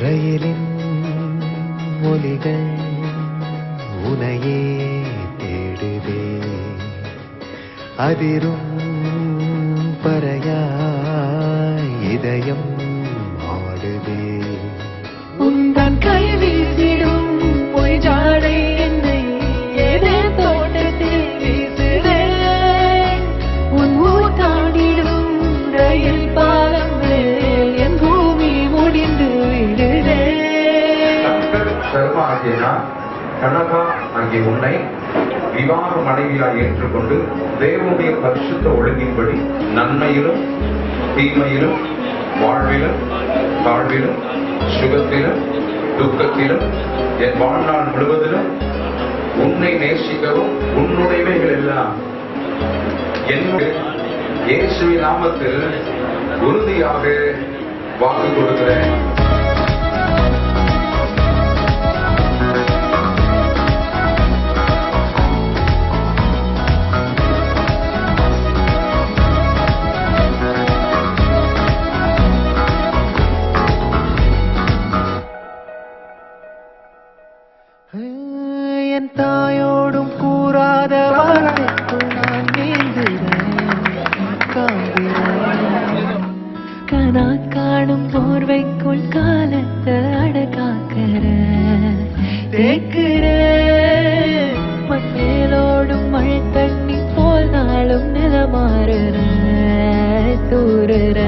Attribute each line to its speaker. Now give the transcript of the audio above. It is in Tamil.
Speaker 1: ரயிலின் ஒலிகள் உனையே தேடுதே, அதிரும் பறையாய் இதயம் ஆடுதே.
Speaker 2: உந்தன் கை வீசிடும் பொய் ஜாடை என்னை ஏதே தோட்டத்தில் வீசுதே. உன் ஊர் தாண்டிடும் ரயில் பாலம் மேல் என் பூமி முடிந்து விடுதே.
Speaker 3: சர்மா ஆகிய நான், கனகா ஆகிய உன்னை விவாக மனைவியாய் ஏற்றுக்கொண்டு தேவனுடைய பரிசுத்த ஒழுங்கின்படி நன்மையிலும் தீமையிலும் வாழ்விலும் தாழ்விலும் சுகத்திலும் துக்கத்திலும் என் வாழ்நாள் முழுவதிலும் உன்னை நேசிக்கவும் உன்னுடையவைகள் எல்லாம் என்னுடைய இயேசுவின் நாமத்தில் உறுதியாக வாக்கு கொடுக்கிறேன்.
Speaker 1: என் தாயோடும் கூறாத வார்த்தைக்குள் நான் நீந்துகிறேன், காண்கிறேன்.
Speaker 2: கனா காணும் போர்வைக்குள் காலத்தை அடக்காக்கிற தேக்குற மண்ணேலோடும் மழை தண்ணி போல் நாளும் நிலமாறுற தூறுற